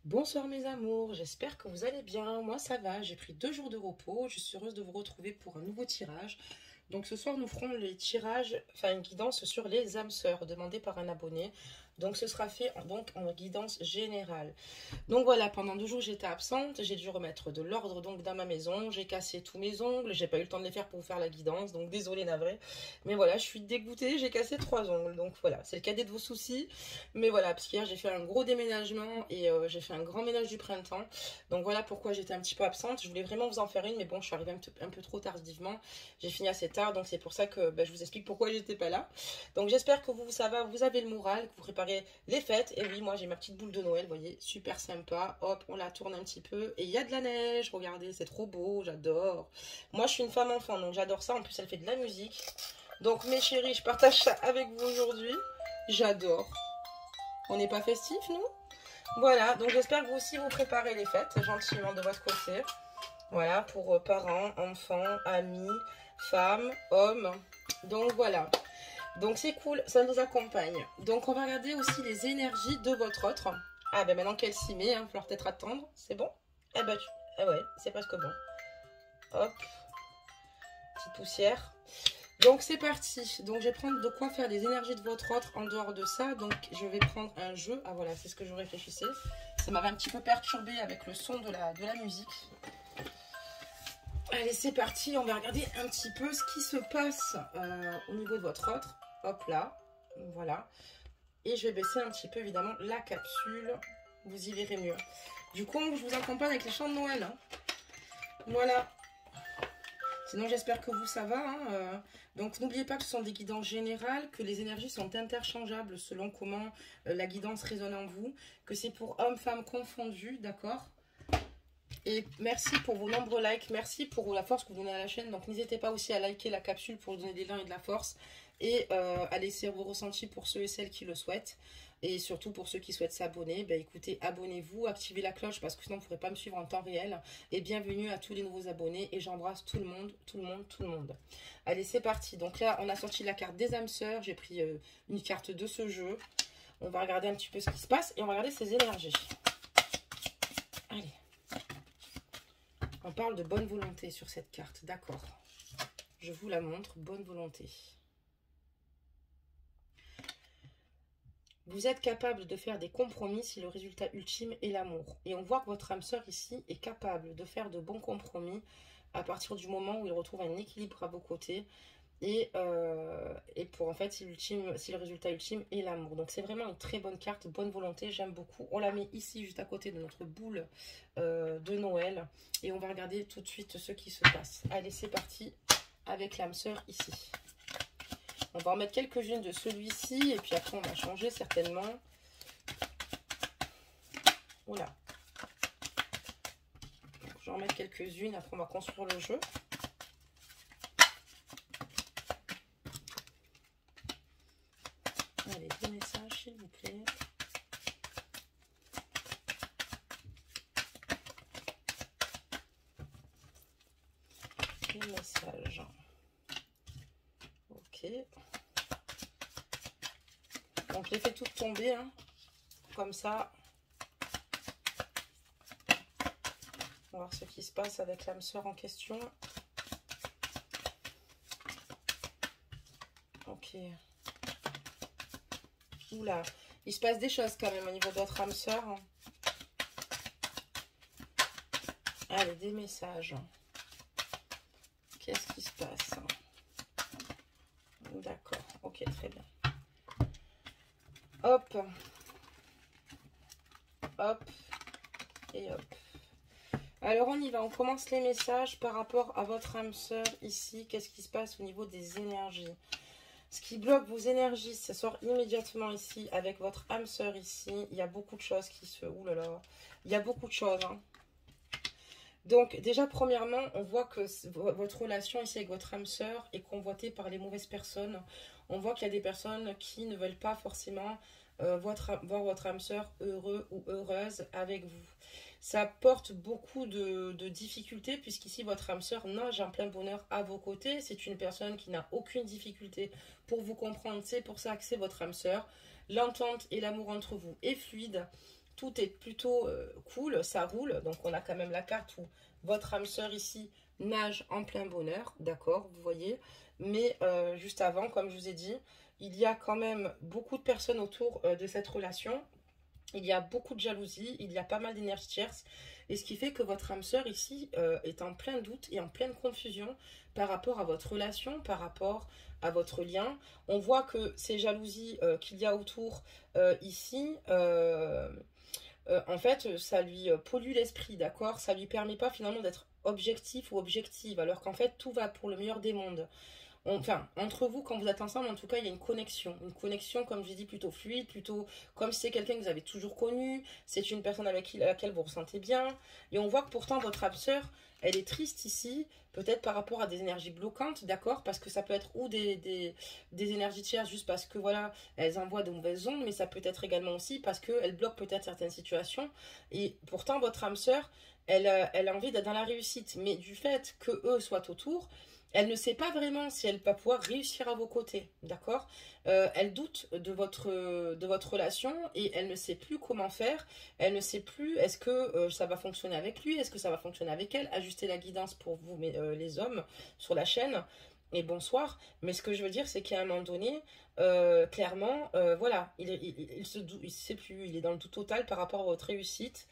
Bonsoir mes amours, j'espère que vous allez bien. Moi ça va, j'ai pris 2 jours de repos. Je suis heureuse de vous retrouver pour un nouveau tirage. Donc ce soir nous ferons les tirages, enfin une guidance sur les âmes sœurs demandée par un abonné. Donc ce sera fait en guidance générale. Donc voilà, pendant 2 jours j'étais absente, j'ai dû remettre de l'ordre donc dans ma maison, j'ai cassé tous mes ongles, j'ai pas eu le temps de les faire pour vous faire la guidance, donc désolée navrée. Mais voilà, je suis dégoûtée, j'ai cassé 3 ongles, donc voilà, c'est le cadet de vos soucis. Mais voilà, parce qu'hier j'ai fait un gros déménagement et j'ai fait un grand ménage du printemps. Donc voilà pourquoi j'étais un petit peu absente, je voulais vraiment vous en faire une, mais bon je suis arrivée un peu trop tardivement, j'ai fini assez tard, donc c'est pour ça que je vous explique pourquoi j'étais pas là. Donc j'espère que vous, ça va, vous avez le moral, que vous préparez les fêtes. Et oui, moi j'ai ma petite boule de Noël, vous voyez, super sympa. Hop, on la tourne un petit peu. Et il y a de la neige, regardez, c'est trop beau, j'adore. Moi je suis une femme enfant, donc j'adore ça. En plus elle fait de la musique. Donc mes chéris, je partage ça avec vous aujourd'hui. J'adore. On n'est pas festif, nous? Voilà, donc j'espère que vous aussi vous préparez les fêtes gentiment de votre côté. Voilà, pour parents, enfants, amis, femmes, hommes. Donc voilà. Donc c'est cool, ça nous accompagne. Donc on va regarder aussi les énergies de votre autre. Ah ben maintenant qu'elle s'y met, il va falloir peut-être attendre. C'est bon? Eh ben ouais, c'est presque bon. Hop, petite poussière. Donc c'est parti. Donc je vais prendre de quoi faire les énergies de votre autre en dehors de ça. Donc je vais prendre un jeu. Ah voilà, c'est ce que je réfléchissais. Ça m'avait un petit peu perturbé avec le son de la musique. Allez, c'est parti. On va regarder un petit peu ce qui se passe au niveau de votre autre. Hop là, voilà. Et je vais baisser un petit peu évidemment la capsule. Vous y verrez mieux. Du coup, je vous accompagne avec les chants de Noël. Hein. Voilà. Sinon, j'espère que vous, ça va. Hein. Donc, n'oubliez pas que ce sont des guidances générales, que les énergies sont interchangeables selon comment la guidance résonne en vous, que c'est pour hommes, femmes confondus, d'accord? Et merci pour vos nombreux likes, merci pour la force que vous donnez à la chaîne. Donc n'hésitez pas aussi à liker la capsule pour donner de l'élan et de la force. Et à laisser vos ressentis pour ceux et celles qui le souhaitent. Et surtout pour ceux qui souhaitent s'abonner, écoutez, abonnez-vous, activez la cloche parce que sinon vous ne pourrez pas me suivre en temps réel. Et bienvenue à tous les nouveaux abonnés. Et j'embrasse tout le monde, tout le monde, tout le monde. Allez, c'est parti. Donc là, on a sorti la carte des âmes sœurs. J'ai pris une carte de ce jeu. On va regarder un petit peu ce qui se passe et on va regarder ses énergies. Allez. On parle de bonne volonté sur cette carte, d'accord. Je vous la montre, bonne volonté. Vous êtes capable de faire des compromis si le résultat ultime est l'amour. Et on voit que votre âme sœur ici est capable de faire de bons compromis à partir du moment où il retrouve un équilibre à vos côtés. Et pour en fait, si le résultat ultime est l'amour. Donc c'est vraiment une très bonne carte, bonne volonté, j'aime beaucoup. On la met ici, juste à côté de notre boule de Noël. Et on va regarder tout de suite ce qui se passe. Allez, c'est parti avec l'âme sœur ici. On va en mettre quelques-unes de celui-ci. Et puis après, on va changer certainement. Oula. Je vais en mettre quelques-unes. Après, on va construire le jeu. Allez, des messages, s'il vous plaît. Des messages. Ok. Donc, je les fais toutes tomber, hein, comme ça. On va voir ce qui se passe avec l'âme sœur en question. Ok. Oula, il se passe des choses quand même au niveau de votre âme sœur. Allez, des messages. Qu'est-ce qui se passe? D'accord, ok, très bien. Hop. Hop. Et hop. Alors, on y va. On commence les messages par rapport à votre âme sœur ici. Qu'est-ce qui se passe au niveau des énergies? Ce qui bloque vos énergies, ça sort immédiatement ici avec votre âme sœur ici. Il y a beaucoup de choses qui se... Ouh là là. Il y a beaucoup de choses. Hein. Donc, déjà, premièrement, on voit que votre relation ici avec votre âme sœur est convoitée par les mauvaises personnes. On voit qu'il y a des personnes qui ne veulent pas forcément voir votre âme sœur heureux ou heureuse avec vous. Ça porte beaucoup de difficultés puisqu'ici, votre âme sœur nage en plein bonheur à vos côtés. C'est une personne qui n'a aucune difficulté pour vous comprendre. C'est pour ça que c'est votre âme sœur. L'entente et l'amour entre vous est fluide. tout est plutôt cool, ça roule. Donc on a quand même la carte où votre âme sœur ici nage en plein bonheur, d'accord, vous voyez. Mais juste avant, comme je vous ai dit, il y a quand même beaucoup de personnes autour de cette relation. Il y a beaucoup de jalousie, il y a pas mal d'énergie tierce. Et ce qui fait que votre âme sœur ici est en plein doute et en pleine confusion par rapport à votre relation, par rapport à votre lien. On voit que ces jalousies qu'il y a autour ici, en fait, ça lui pollue l'esprit, d'accord? Ça lui permet pas finalement d'être objectif ou objective, alors qu'en fait, tout va pour le meilleur des mondes. Enfin, entre vous, quand vous êtes ensemble, en tout cas, il y a une connexion. Une connexion, comme je dis, plutôt fluide, plutôt comme si c'est quelqu'un que vous avez toujours connu. C'est une personne avec laquelle vous ressentez bien. Et on voit que pourtant, votre âme sœur, elle est triste ici, peut-être par rapport à des énergies bloquantes, d'accord? Parce que ça peut être ou des énergies tierces, juste parce que, voilà, elles envoient de mauvaises ondes, mais ça peut être également aussi parce qu'elles bloquent peut-être certaines situations. Et pourtant, votre âme sœur, elle a envie d'être dans la réussite. Mais du fait que eux soient autour, elle ne sait pas vraiment si elle va pouvoir réussir à vos côtés, d'accord? Elle doute de votre relation et elle ne sait plus comment faire. Elle ne sait plus, est-ce que ça va fonctionner avec lui? Est-ce que ça va fonctionner avec elle? Ajuster la guidance pour vous, les hommes, sur la chaîne. Et bonsoir. Mais ce que je veux dire, c'est qu'à un moment donné, clairement, voilà, il sait plus, il est dans le doute total par rapport à votre réussite.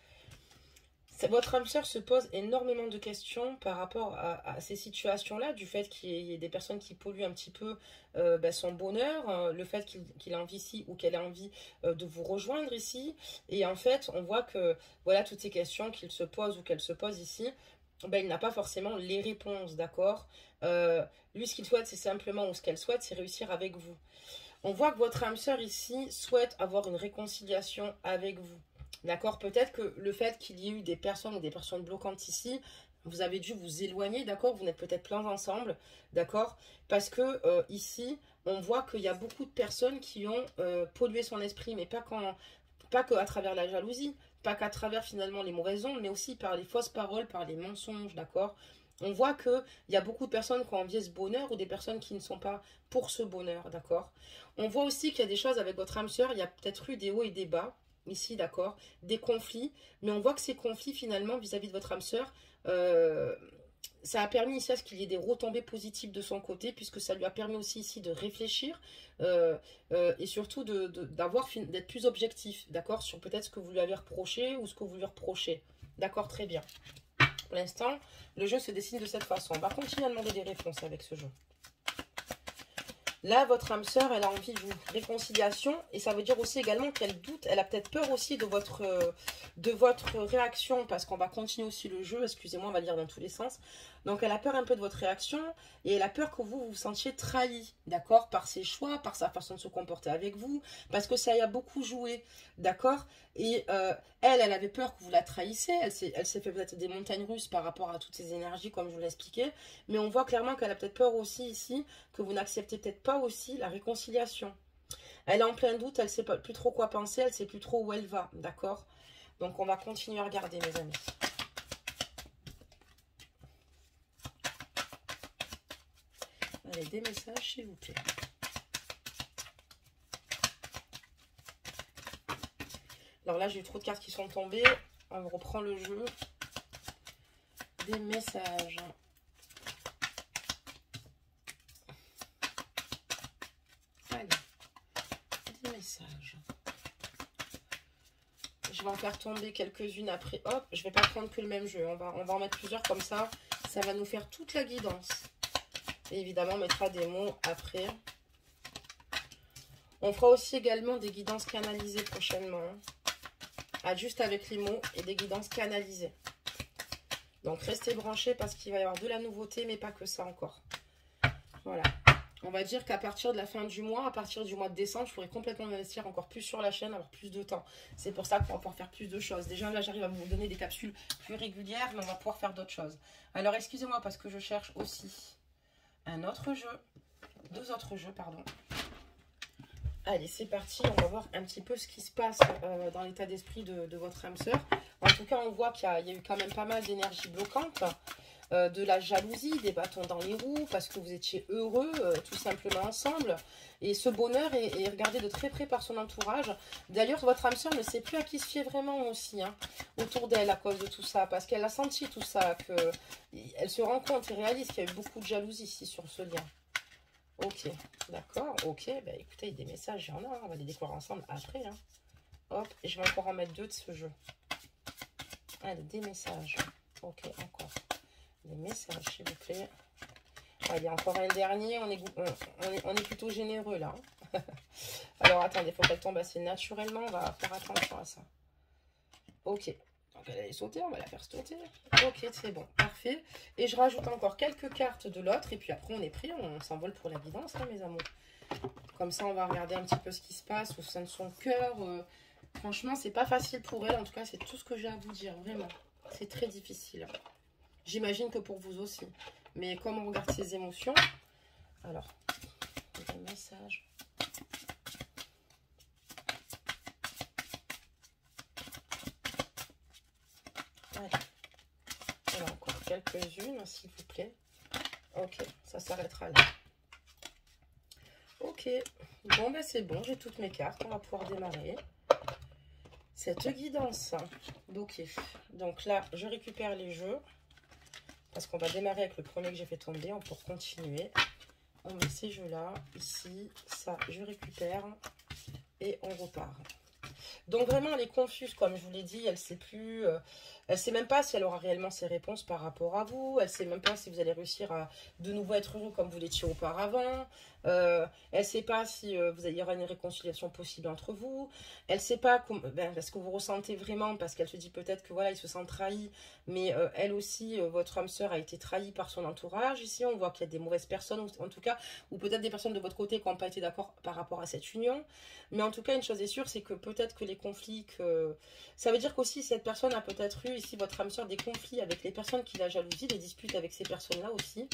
Votre âme sœur se pose énormément de questions par rapport à ces situations-là, du fait qu'il y ait des personnes qui polluent un petit peu son bonheur, le fait qu'il a envie ici ou qu'elle a envie de vous rejoindre ici. Et en fait, on voit que voilà toutes ces questions qu'il se pose ou qu'elle se pose ici, il n'a pas forcément les réponses, d'accord? Lui, ce qu'il souhaite, c'est simplement, ou ce qu'elle souhaite, c'est réussir avec vous. On voit que votre âme sœur ici souhaite avoir une réconciliation avec vous. D'accord? Peut-être que le fait qu'il y ait eu des personnes ou des personnes bloquantes ici, vous avez dû vous éloigner, d'accord? Vous n'êtes peut-être plein ensemble, d'accord? Parce que ici, on voit qu'il y a beaucoup de personnes qui ont pollué son esprit, mais pas qu'à travers la jalousie, pas qu'à travers finalement les mauvaises ondes, mais aussi par les fausses paroles, par les mensonges, d'accord? On voit qu'il y a beaucoup de personnes qui ont envié ce bonheur ou des personnes qui ne sont pas pour ce bonheur, d'accord? On voit aussi qu'il y a des choses avec votre âme sœur, il y a peut-être eu des hauts et des bas, ici, d'accord, des conflits, mais on voit que ces conflits, finalement, vis-à-vis de votre âme sœur, ça a permis ici à ce qu'il y ait des retombées positives de son côté, puisque ça lui a permis aussi ici de réfléchir et surtout d'être plus objectif, d'accord, sur peut-être ce que vous lui avez reproché ou ce que vous lui reprochez. D'accord, très bien. Pour l'instant, le jeu se dessine de cette façon. On va continuer à demander des réponses avec ce jeu. Là, votre âme sœur, elle a envie d'une réconciliation et ça veut dire aussi également qu'elle doute, elle a peut-être peur aussi de votre réaction parce qu'on va continuer aussi le jeu, excusez-moi, on va lire dans tous les sens. Donc, elle a peur un peu de votre réaction et elle a peur que vous vous sentiez trahi, d'accord, par ses choix, par sa façon de se comporter avec vous, parce que ça y a beaucoup joué, d'accord. Et elle avait peur que vous la trahissiez, elle s'est fait peut-être des montagnes russes par rapport à toutes ces énergies, comme je vous l'ai expliqué, mais on voit clairement qu'elle a peut-être peur aussi ici, que vous n'acceptez peut-être pas aussi la réconciliation. Elle est en plein doute, elle ne sait pas plus trop quoi penser, elle ne sait plus trop où elle va, d'accord. Donc on va continuer à regarder, mes amis. Allez, des messages, s'il vous plaît. Alors là, j'ai eu trop de cartes qui sont tombées. On reprend le jeu. Des messages. Allez, des messages. Je vais en faire tomber quelques-unes après. Hop, je vais pas prendre que le même jeu. On va en mettre plusieurs comme ça. Ça va nous faire toute la guidance. Et évidemment, on mettra des mots après. On fera aussi également des guidances canalisées prochainement. Juste avec les mots et des guidances canalisées. Donc, restez branchés parce qu'il va y avoir de la nouveauté, mais pas que ça encore. Voilà. On va dire qu'à partir de la fin du mois, à partir du mois de décembre, je pourrais complètement investir encore plus sur la chaîne, avoir plus de temps. C'est pour ça qu'on va pouvoir faire plus de choses. Déjà, là, j'arrive à vous donner des capsules plus régulières, mais on va pouvoir faire d'autres choses. Alors, excusez-moi parce que je cherche aussi un autre jeu. Deux autres jeux, pardon. Allez, c'est parti. On va voir un petit peu ce qui se passe dans l'état d'esprit de votre âme sœur. En tout cas, on voit qu'il y a eu quand même pas mal d'énergie bloquante. de la jalousie, des bâtons dans les roues, parce que vous étiez heureux, tout simplement ensemble. Et ce bonheur est regardé de très près par son entourage. D'ailleurs, votre âme sœur ne sait plus à qui se fier vraiment aussi, hein, autour d'elle à cause de tout ça, parce qu'elle a senti tout ça, elle se rend compte et réalise qu'il y a eu beaucoup de jalousie ici sur ce lien. Ok, d'accord, ok, bah écoutez, des messages, il y en a, hein, on va les découvrir ensemble après. Hein. Hop, et je vais encore en mettre 2 de ce jeu. Allez, des messages. Ok, encore. Des messages, s'il vous plaît. Allez, encore un dernier. On est plutôt généreux, là. Alors, attendez, il faut qu'elle tombe assez naturellement. On va faire attention à ça. Ok. Donc, elle allait sauter. On va la faire sauter. Ok, c'est bon. Parfait. Et je rajoute encore quelques cartes de l'autre. Et puis après, on est pris. On s'envole pour la guidance, hein, mes amours. Comme ça, on va regarder un petit peu ce qui se passe au sein de son cœur. Franchement, c'est pas facile pour elle. En tout cas, c'est tout ce que j'ai à vous dire. Vraiment. C'est très difficile. J'imagine que pour vous aussi. Mais comme on regarde ses émotions... Alors, des messages. Voilà. Voilà, encore quelques-unes, s'il vous plaît. Ok, ça s'arrêtera là. Ok. Bon, ben c'est bon. J'ai toutes mes cartes. On va pouvoir démarrer cette guidance. Ok. Donc là, je récupère les jeux. Parce qu'on va démarrer avec le premier que j'ai fait tomber. Pour continuer. On met ces jeux-là. Ici, ça, je récupère. Et on repart. Donc vraiment, elle est confuse, comme je vous l'ai dit. Elle ne sait plus... elle ne sait même pas si elle aura réellement ses réponses par rapport à vous. Elle ne sait même pas si vous allez réussir à de nouveau être heureux comme vous l'étiez auparavant. Elle ne sait pas si il y aura une réconciliation possible entre vous. Elle ne sait pas ce que vous ressentez vraiment, parce qu'elle se dit peut-être que voilà, il se sent trahi. Mais elle aussi, votre âme sœur a été trahie par son entourage. Ici, on voit qu'il y a des mauvaises personnes, en tout cas, ou peut-être des personnes de votre côté qui n'ont pas été d'accord par rapport à cette union. Mais en tout cas, une chose est sûre, c'est que peut-être que les conflits... Ça veut dire qu'aussi, cette personne a peut-être eu, ici, votre âme sœur, des conflits avec les personnes qui la jalousient, des disputes avec ces personnes-là aussi.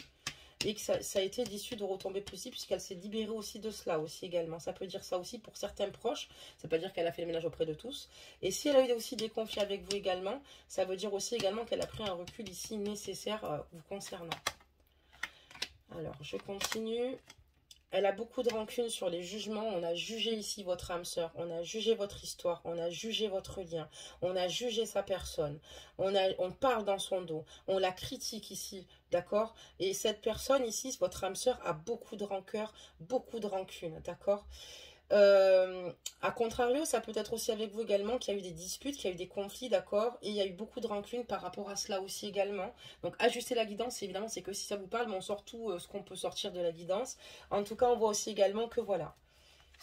Et que ça a été d'issue de retombées possibles, puisqu'elle s'est libérée aussi de cela aussi également. Ça peut dire ça aussi pour certains proches. Ça peut dire qu'elle a fait le ménage auprès de tous. Et si elle a eu aussi des conflits avec vous également, ça veut dire aussi également qu'elle a pris un recul ici nécessaire vous concernant. Alors, je continue. Elle a beaucoup de rancune sur les jugements. On a jugé ici votre âme sœur. On a jugé votre histoire. On a jugé votre lien. On a jugé sa personne. On parle dans son dos. On la critique ici. D'accord? Et cette personne ici, votre âme sœur, a beaucoup de rancœur, beaucoup de rancune. D'accord? A contrario, ça peut être aussi avec vous également qu'il y a eu des disputes, qu'il y a eu des conflits, d'accord, et il y a eu beaucoup de rancune par rapport à cela aussi également. Donc ajuster la guidance, évidemment, c'est que si ça vous parle, mais on sort tout ce qu'on peut sortir de la guidance. En tout cas, on voit aussi également que voilà,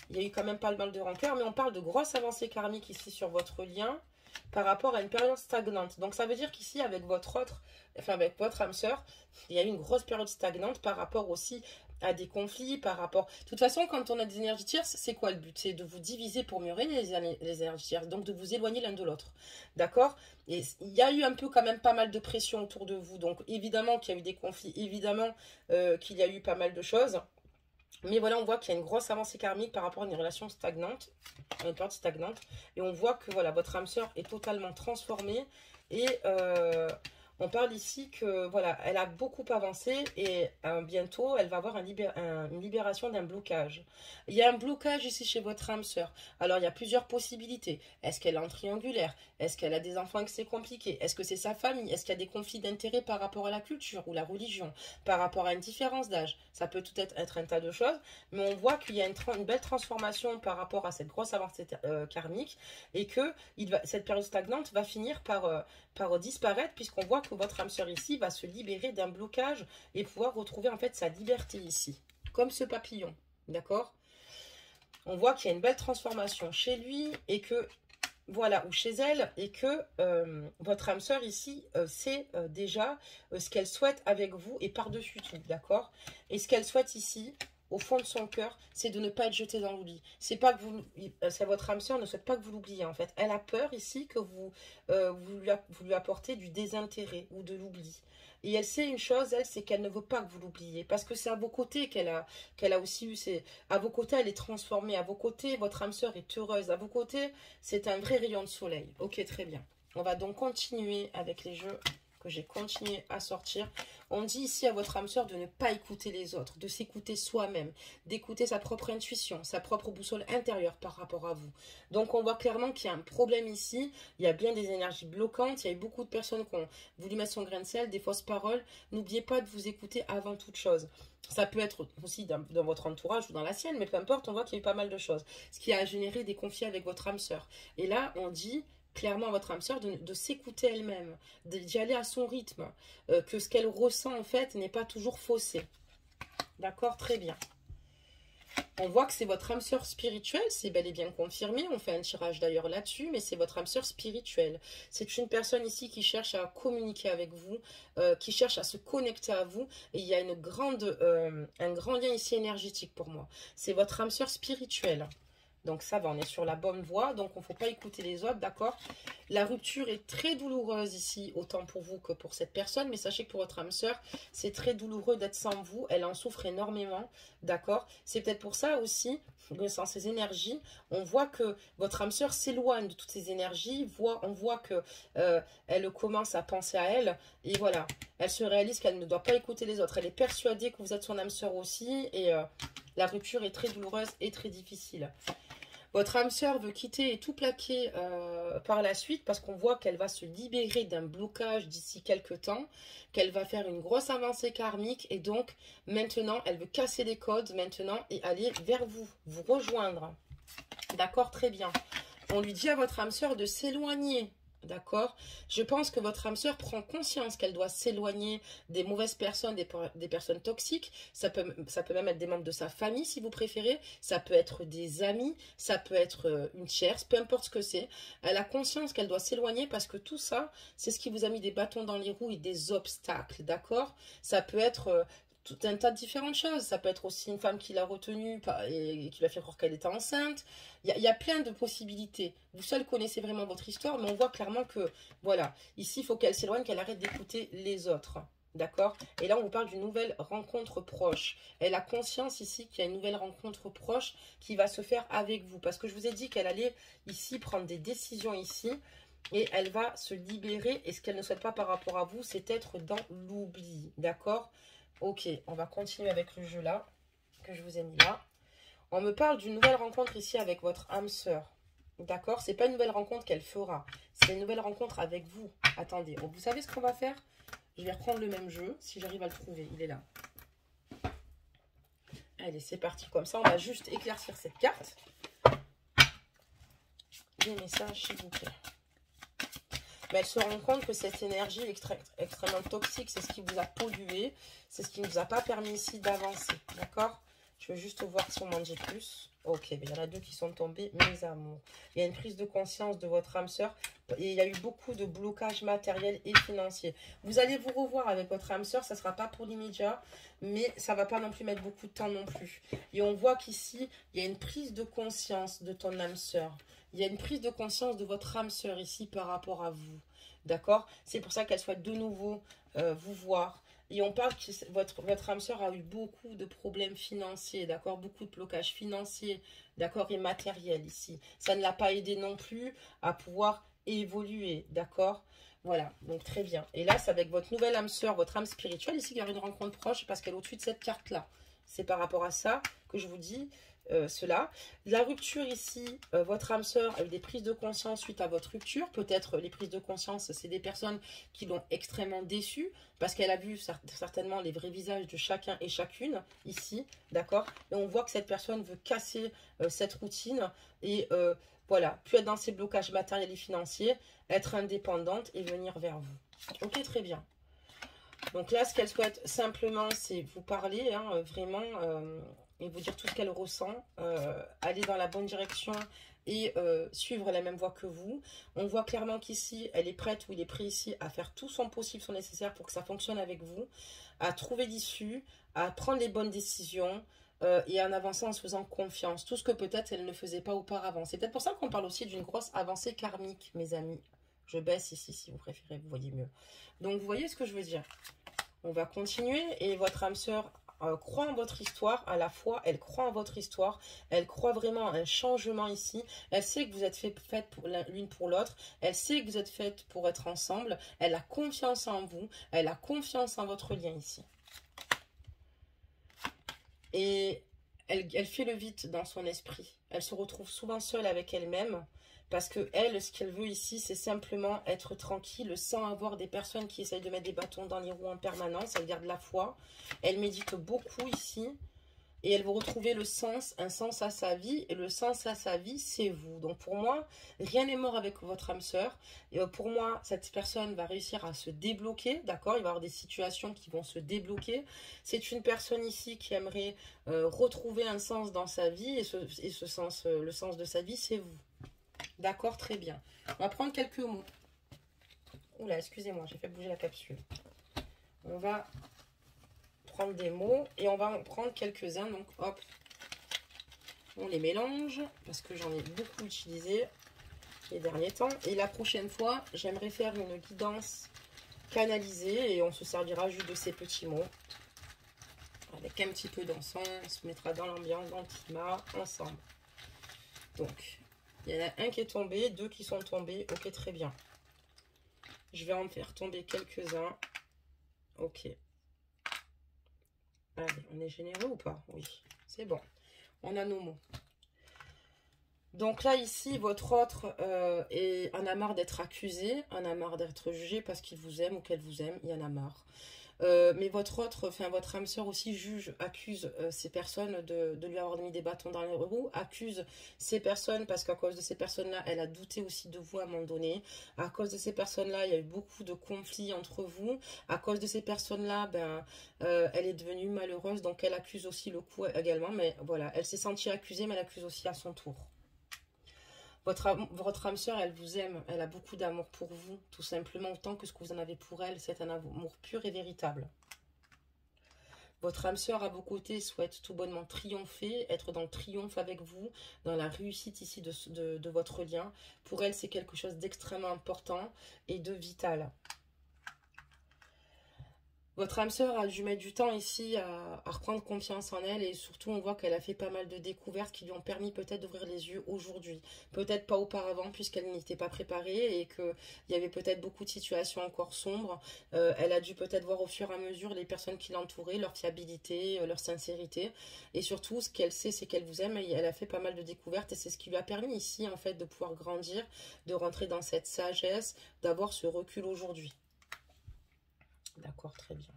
il y a eu quand même pas mal de rancœur, mais on parle de grosses avancées karmiques ici sur votre lien par rapport à une période stagnante. Donc ça veut dire qu'ici, avec votre âme sœur, il y a eu une grosse période stagnante par rapport aussi à des conflits, par rapport... De toute façon, quand on a des énergies tierces, c'est quoi le but? C'est de vous diviser pour mieux régner les énergies tierces, donc de vous éloigner l'un de l'autre. D'accord? Et il y a eu un peu quand même pas mal de pression autour de vous, donc évidemment qu'il y a eu des conflits, évidemment qu'il y a eu pas mal de choses. Mais voilà, on voit qu'il y a une grosse avancée karmique par rapport à une relation stagnante, une période stagnante. Et on voit que voilà, votre âme sœur est totalement transformée. Et on parle ici que voilà, elle a beaucoup avancé et bientôt, elle va avoir une libération d'un blocage. Il y a un blocage ici chez votre âme sœur. Alors, il y a plusieurs possibilités. Est-ce qu'elle est en triangulaire? Est-ce qu'elle a des enfants et que c'est compliqué? Est-ce que c'est sa famille? Est-ce qu'il y a des conflits d'intérêts par rapport à la culture ou la religion? Par rapport à une différence d'âge? Ça peut tout être un tas de choses. Mais on voit qu'il y a une belle transformation par rapport à cette grosse avancée karmique et que cette période stagnante va finir par disparaître, puisqu'on voit que votre âme sœur ici va se libérer d'un blocage et pouvoir retrouver en fait sa liberté ici, comme ce papillon, d'accord? On voit qu'il y a une belle transformation chez lui et que, voilà, ou chez elle, et que votre âme sœur ici sait déjà ce qu'elle souhaite avec vous et par-dessus tout, d'accord? Et ce qu'elle souhaite ici, au fond de son cœur, c'est de ne pas être jeté dans l'oubli. C'est pas que c'est votre âme sœur ne souhaite pas que vous l'oubliez en fait. Elle a peur ici que vous lui apportez du désintérêt ou de l'oubli. Et elle sait une chose, elle, c'est qu'elle ne veut pas que vous l'oubliez. Parce que c'est à vos côtés qu'elle a aussi eu à vos côtés, elle est transformée. À vos côtés, votre âme sœur est heureuse. À vos côtés, c'est un vrai rayon de soleil. Ok, très bien. On va donc continuer avec les jeux que j'ai continué à sortir. On dit ici à votre âme sœur de ne pas écouter les autres, de s'écouter soi-même, d'écouter sa propre intuition, sa propre boussole intérieure par rapport à vous. Donc on voit clairement qu'il y a un problème ici, il y a bien des énergies bloquantes, il y a eu beaucoup de personnes qui ont voulu mettre son grain de sel, des fausses paroles. N'oubliez pas de vous écouter avant toute chose. Ça peut être aussi dans votre entourage ou dans la sienne, mais peu importe, on voit qu'il y a eu pas mal de choses. Ce qui a généré des conflits avec votre âme sœur. Et là, on dit clairement à votre âme sœur de s'écouter elle-même, d'y aller à son rythme, que ce qu'elle ressent en fait n'est pas toujours faussé. D'accord, très bien. On voit que c'est votre âme sœur spirituelle, c'est bel et bien confirmé. On fait un tirage d'ailleurs là-dessus, mais c'est votre âme sœur spirituelle. C'est une personne ici qui cherche à communiquer avec vous, qui cherche à se connecter à vous. Et il y a un grand lien ici énergétique pour moi. C'est votre âme sœur spirituelle. Donc ça va, on est sur la bonne voie, donc on ne faut pas écouter les autres, d'accord? La rupture est très douloureuse ici, autant pour vous que pour cette personne, mais sachez que pour votre âme sœur, c'est très douloureux d'être sans vous, elle en souffre énormément, d'accord? C'est peut-être pour ça aussi, que sans ces énergies, on voit que votre âme sœur s'éloigne de toutes ces énergies, on voit que elle commence à penser à elle, et voilà, elle se réalise qu'elle ne doit pas écouter les autres, elle est persuadée que vous êtes son âme sœur aussi, et la rupture est très douloureuse et très difficile. Votre âme sœur veut quitter et tout plaquer par la suite parce qu'on voit qu'elle va se libérer d'un blocage d'ici quelques temps, qu'elle va faire une grosse avancée karmique et donc maintenant elle veut casser les codes maintenant et aller vers vous, vous rejoindre. D'accord, très bien. On lui dit à votre âme sœur de s'éloigner. D'accord? Je pense que votre âme sœur prend conscience qu'elle doit s'éloigner des mauvaises personnes, des personnes toxiques. Ça peut même être des membres de sa famille, si vous préférez. Ça peut être des amis, ça peut être une tierce, peu importe ce que c'est. Elle a conscience qu'elle doit s'éloigner parce que tout ça, c'est ce qui vous a mis des bâtons dans les roues et des obstacles. D'accord? Ça peut être tout un tas de différentes choses. Ça peut être aussi une femme qui l'a retenue et qui lui a fait croire qu'elle était enceinte. Il y a plein de possibilités. Vous seul connaissez vraiment votre histoire, mais on voit clairement que, voilà, ici, il faut qu'elle s'éloigne, qu'elle arrête d'écouter les autres. D'accord? Et là, on vous parle d'une nouvelle rencontre proche. Elle a conscience ici qu'il y a une nouvelle rencontre proche qui va se faire avec vous. Parce que je vous ai dit qu'elle allait ici prendre des décisions ici. Et elle va se libérer. Et ce qu'elle ne souhaite pas par rapport à vous, c'est être dans l'oubli. D'accord? Ok, on va continuer avec le jeu là, que je vous ai mis là. On me parle d'une nouvelle rencontre ici avec votre âme sœur. D'accord? C'est pas une nouvelle rencontre qu'elle fera. C'est une nouvelle rencontre avec vous. Attendez, vous savez ce qu'on va faire? Je vais reprendre le même jeu, si j'arrive à le trouver. Il est là. Allez, c'est parti. Comme ça, on va juste éclaircir cette carte. Des messages, s'il vous plaît. Mais elle se rend compte que cette énergie est extrêmement toxique. C'est ce qui vous a pollué. C'est ce qui ne vous a pas permis ici d'avancer. D'accord? Je veux juste voir si on m'en dit plus. Ok, il y en a deux qui sont tombés, mes amours. Il y a une prise de conscience de votre âme sœur. Et il y a eu beaucoup de blocages matériels et financiers. Vous allez vous revoir avec votre âme sœur. Ça ne sera pas pour l'immédiat. Mais ça ne va pas non plus mettre beaucoup de temps non plus. Et on voit qu'ici, il y a une prise de conscience de ton âme sœur. Il y a une prise de conscience de votre âme sœur ici par rapport à vous. D'accord? C'est pour ça qu'elle souhaite de nouveau vous voir. Et on parle que votre âme sœur a eu beaucoup de problèmes financiers, d'accord? Beaucoup de blocages financiers, d'accord? Et matériels ici. Ça ne l'a pas aidé non plus à pouvoir évoluer, d'accord? Voilà, donc très bien. Et là, c'est avec votre nouvelle âme sœur, votre âme spirituelle, ici, qu'il y aura une rencontre proche parce qu'elle est au-dessus de cette carte-là. C'est par rapport à ça que je vous dis cela. La rupture ici, votre âme sœur a eu des prises de conscience suite à votre rupture. Peut-être les prises de conscience, c'est des personnes qui l'ont extrêmement déçue parce qu'elle a vu certainement les vrais visages de chacun et chacune ici, d'accord? Et on voit que cette personne veut casser cette routine et voilà, plus être dans ses blocages matériels et financiers, être indépendante et venir vers vous. Ok, très bien. Donc là, ce qu'elle souhaite simplement, c'est vous parler, hein, vraiment, et vous dire tout ce qu'elle ressent, aller dans la bonne direction et suivre la même voie que vous. On voit clairement qu'ici, elle est prête ou il est prêt ici à faire tout son possible, son nécessaire pour que ça fonctionne avec vous, à trouver l'issue, à prendre les bonnes décisions et en avançant en se faisant confiance. Tout ce que peut-être elle ne faisait pas auparavant. C'est peut-être pour ça qu'on parle aussi d'une grosse avancée karmique, mes amis. Je baisse ici si vous préférez, vous voyez mieux. Donc, vous voyez ce que je veux dire? On va continuer et votre âme sœur croit en votre histoire, à la fois, elle croit en votre histoire, elle croit vraiment à un changement ici, elle sait que vous êtes faites l'une pour l'autre, elle sait que vous êtes faites pour être ensemble, elle a confiance en vous, elle a confiance en votre lien ici. Et elle fait le vide dans son esprit. Elle se retrouve souvent seule avec elle-même parce que elle, ce qu'elle veut ici, c'est simplement être tranquille sans avoir des personnes qui essayent de mettre des bâtons dans les roues en permanence. Elle garde la foi. Elle médite beaucoup ici. Et elle va retrouver le sens, un sens à sa vie. Et le sens à sa vie, c'est vous. Donc pour moi, rien n'est mort avec votre âme sœur. Et pour moi, cette personne va réussir à se débloquer. D'accord? Il va y avoir des situations qui vont se débloquer. C'est une personne ici qui aimerait retrouver un sens dans sa vie. Et ce sens, le sens de sa vie, c'est vous. D'accord? Très bien. On va prendre quelques mots. Oula, excusez-moi, j'ai fait bouger la capsule. On va prendre des mots et on va en prendre quelques-uns. Donc hop, on les mélange parce que j'en ai beaucoup utilisé les derniers temps. Et la prochaine fois, j'aimerais faire une guidance canalisée et on se servira juste de ces petits mots. Avec un petit peu d'encens, on se mettra dans l'ambiance, dans le climat, ensemble. Donc, il y en a un qui est tombé, deux qui sont tombés. Ok, très bien. Je vais en faire tomber quelques-uns. Ok. Allez, on est généreux ou pas? Oui, c'est bon. On a nos mots. Donc là, ici, votre autre en a marre d'être accusé, en a marre d'être jugé parce qu'il vous aime ou qu'elle vous aime, il en a marre. Mais votre autre, enfin votre âme sœur aussi juge, accuse ces personnes de lui avoir mis des bâtons dans les roues, accuse ces personnes parce qu'à cause de ces personnes-là, elle a douté aussi de vous à un moment donné. À cause de ces personnes-là, il y a eu beaucoup de conflits entre vous. À cause de ces personnes-là, elle est devenue malheureuse, donc elle accuse aussi le coup également. Mais voilà, elle s'est sentie accusée, mais elle accuse aussi à son tour. Votre âme sœur, elle vous aime, elle a beaucoup d'amour pour vous, tout simplement, autant que ce que vous en avez pour elle, c'est un amour pur et véritable. Votre âme sœur à vos côtés souhaite tout bonnement triompher, être dans le triomphe avec vous, dans la réussite ici de votre lien. Pour elle, c'est quelque chose d'extrêmement important et de vital. Votre âme sœur a dû mettre du temps ici à reprendre confiance en elle et surtout on voit qu'elle a fait pas mal de découvertes qui lui ont permis peut-être d'ouvrir les yeux aujourd'hui. Peut-être pas auparavant puisqu'elle n'était pas préparée et qu'il y avait peut-être beaucoup de situations encore sombres. Elle a dû peut-être voir au fur et à mesure les personnes qui l'entouraient, leur fiabilité, leur sincérité. Et surtout ce qu'elle sait c'est qu'elle vous aime et elle a fait pas mal de découvertes et c'est ce qui lui a permis ici en fait de pouvoir grandir, de rentrer dans cette sagesse, d'avoir ce recul aujourd'hui. D'accord, très bien.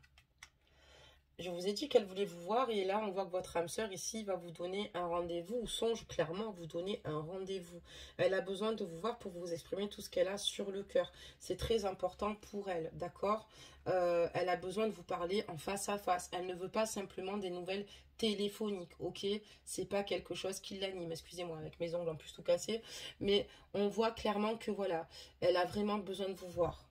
Je vous ai dit qu'elle voulait vous voir et là on voit que votre âme sœur ici va vous donner un rendez-vous ou songe clairement vous donner un rendez-vous. Elle a besoin de vous voir pour vous exprimer tout ce qu'elle a sur le cœur. C'est très important pour elle, d'accord? Elle a besoin de vous parler en face à face. Elle ne veut pas simplement des nouvelles téléphoniques, ok? C'est pas quelque chose qui l'anime, excusez-moi avec mes ongles en plus tout cassés. Mais on voit clairement que voilà, elle a vraiment besoin de vous voir.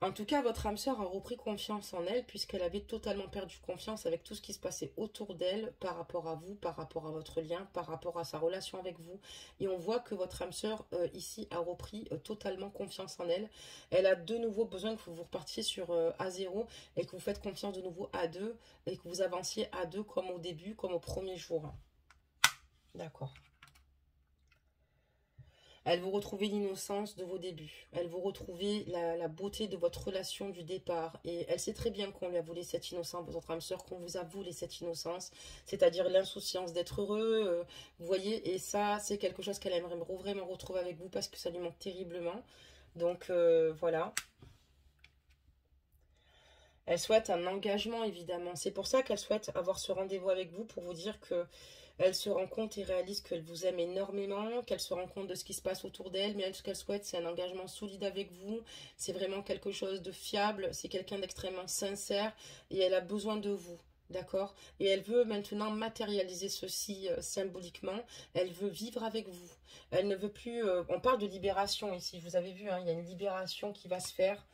En tout cas, votre âme sœur a repris confiance en elle puisqu'elle avait totalement perdu confiance avec tout ce qui se passait autour d'elle par rapport à vous, par rapport à votre lien, par rapport à sa relation avec vous. Et on voit que votre âme sœur ici a repris totalement confiance en elle. Elle a de nouveau besoin que vous repartiez sur A0 et que vous faites confiance de nouveau à deux et que vous avanciez à deux comme au début, comme au premier jour. D'accord. Elle vous retrouver l'innocence de vos débuts. Elle vous retrouver la beauté de votre relation du départ. Et elle sait très bien qu'on lui a volé cette innocence, votre âme sœur, qu'on vous a volé cette innocence. C'est-à-dire l'insouciance d'être heureux. Vous voyez, et ça, c'est quelque chose qu'elle aimerait vraiment retrouver avec vous parce que ça lui manque terriblement. Donc, voilà. Elle souhaite un engagement, évidemment. C'est pour ça qu'elle souhaite avoir ce rendez-vous avec vous pour vous dire que elle se rend compte et réalise qu'elle vous aime énormément, qu'elle se rend compte de ce qui se passe autour d'elle, mais elle, ce qu'elle souhaite, c'est un engagement solide avec vous. C'est vraiment quelque chose de fiable, c'est quelqu'un d'extrêmement sincère et elle a besoin de vous. D'accord? Et elle veut maintenant matérialiser ceci symboliquement. Elle veut vivre avec vous. Elle ne veut plus... on parle de libération ici. Vous avez vu, hein, il y a une libération qui va se faire.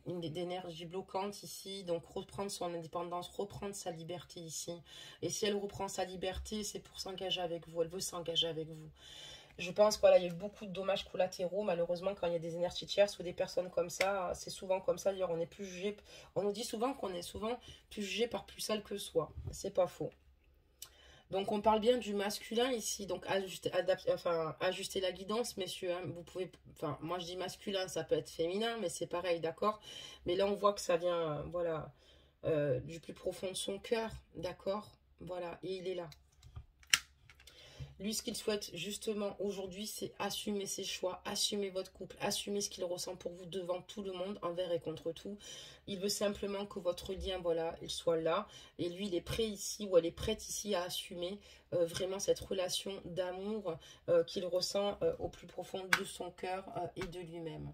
Une d'énergie bloquante ici, donc reprendre son indépendance, reprendre sa liberté ici. Et si elle reprend sa liberté, c'est pour s'engager avec vous, elle veut s'engager avec vous. Je pense voilà, il y a eu beaucoup de dommages collatéraux. Malheureusement, quand il y a des énergies tierces ou des personnes comme ça, c'est souvent comme ça. D'ailleurs, on est plus jugé. On nous dit souvent qu'on est souvent plus jugé par plus sale que soi. C'est pas faux. Donc on parle bien du masculin ici, donc ajuster la guidance, messieurs. Hein. Vous pouvez, enfin, moi je dis masculin, ça peut être féminin, mais c'est pareil, d'accord. Mais là on voit que ça vient, voilà, du plus profond de son cœur, d'accord. Voilà, et il est là. Lui, ce qu'il souhaite justement aujourd'hui, c'est assumer ses choix, assumer votre couple, assumer ce qu'il ressent pour vous devant tout le monde, envers et contre tout. Il veut simplement que votre lien, voilà, il soit là. Et lui, il est prêt ici, ou elle est prête ici à assumer vraiment cette relation d'amour qu'il ressent au plus profond de son cœur et de lui-même.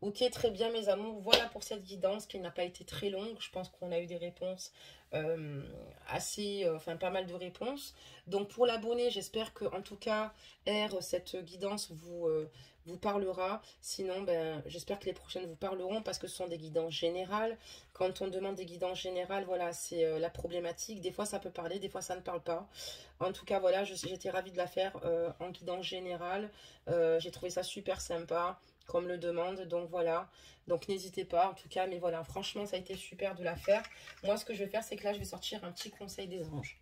Ok, très bien mes amours, voilà pour cette guidance qui n'a pas été très longue. Je pense qu'on a eu des réponses enfin pas mal de réponses. Donc pour l'abonné, j'espère que en tout cas, cette guidance vous parlera. Sinon, ben, j'espère que les prochaines vous parleront parce que ce sont des guidances générales. Quand on demande des guidances générales, voilà, c'est la problématique. Des fois, ça peut parler, des fois, ça ne parle pas. En tout cas, voilà, j'étais ravie de la faire en guidance générale. J'ai trouvé ça super sympa comme le demande, donc voilà, donc n'hésitez pas en tout cas, mais voilà, franchement ça a été super de la faire. Moi ce que je vais faire, c'est que là je vais sortir un petit conseil des anges.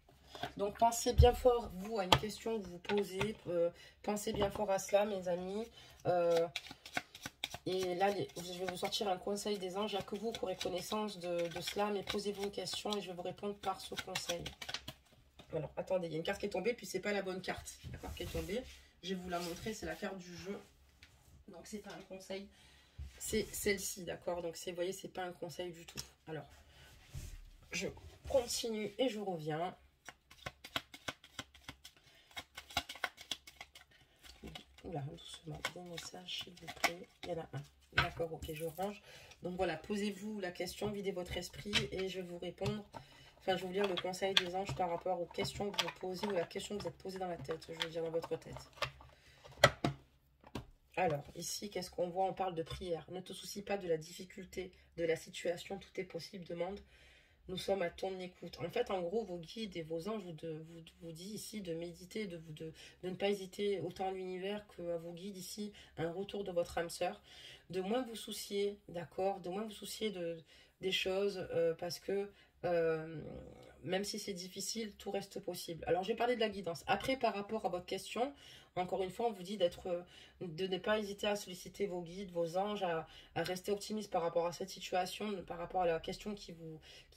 Donc pensez bien fort vous à une question que vous posez, pensez bien fort à cela mes amis, et là je vais vous sortir un conseil des anges. Il n'y a que vous qui aurez connaissance de cela, mais posez-vous une question et je vais vous répondre par ce conseil. Alors attendez, il y a une carte qui est tombée, puis c'est pas la bonne carte, la carte qui est tombée, je vais vous la montrer, c'est la carte du jeu. Donc c'est pas un conseil, c'est celle-ci, d'accord. Donc vous voyez, c'est pas un conseil du tout. Alors, je continue et je reviens. Oula, doucement, des messages s'il vous plaît. Il y en a un. D'accord, ok, je range. Donc voilà, posez-vous la question, videz votre esprit et je vais vous répondre. Enfin, je vais vous lire le conseil des anges par rapport aux questions que vous posez ou à la question que vous êtes posée dans la tête. Je veux dire dans votre tête. Alors, ici, qu'est-ce qu'on voit? On parle de prière. Ne te soucie pas de la difficulté, de la situation. Tout est possible, demande. Nous sommes à ton écoute. En fait, en gros, vos guides et vos anges vous disent ici de méditer, de ne pas hésiter autant à l'univers qu'à vos guides ici, un retour de votre âme sœur. De moins vous soucier, d'accord? De moins vous soucier des choses parce que même si c'est difficile, tout reste possible. Alors, j'ai parlé de la guidance. Après, par rapport à votre question, encore une fois, on vous dit de ne pas hésiter à solliciter vos guides, vos anges, à rester optimiste par rapport à cette situation, par rapport à la question qui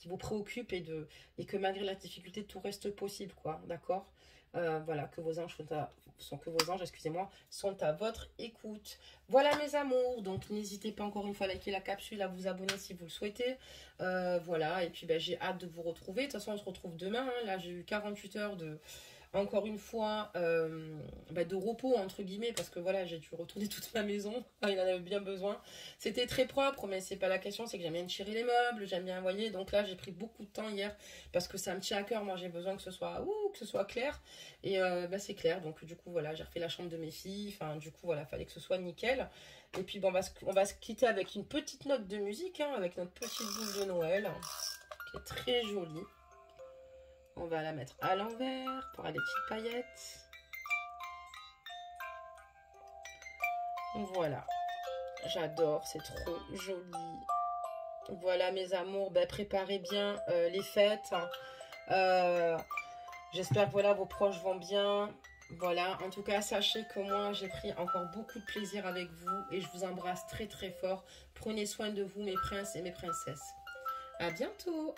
vous préoccupe et que malgré la difficulté, tout reste possible, quoi, d'accord. Voilà, que vos anges excusez-moi, sont à votre écoute. Voilà mes amours, donc n'hésitez pas encore une fois à liker la capsule, à vous abonner si vous le souhaitez. Voilà, et puis ben, j'ai hâte de vous retrouver. De toute façon, on se retrouve demain. Hein. Là, j'ai eu 48 heures encore une fois, de repos, entre guillemets, parce que voilà, j'ai dû retourner toute ma maison. Il en avait bien besoin. C'était très propre, mais c'est pas la question, c'est que j'aime bien tirer les meubles, j'aime bien envoyer. Donc là, j'ai pris beaucoup de temps hier, parce que ça me tient à cœur. Moi, j'ai besoin que ce soit clair. Et c'est clair. Donc du coup, voilà, j'ai refait la chambre de mes filles. Enfin, du coup, voilà, fallait que ce soit nickel. Et puis, bon, on va se quitter avec une petite note de musique, hein, avec notre petite boule de Noël, qui est très jolie. On va la mettre à l'envers pour avoir des petites paillettes. Voilà. J'adore, c'est trop joli. Voilà mes amours, ben, préparez bien les fêtes. J'espère que voilà, vos proches vont bien. Voilà, en tout cas, sachez que moi, j'ai pris encore beaucoup de plaisir avec vous et je vous embrasse très très fort. Prenez soin de vous mes princes et mes princesses. À bientôt!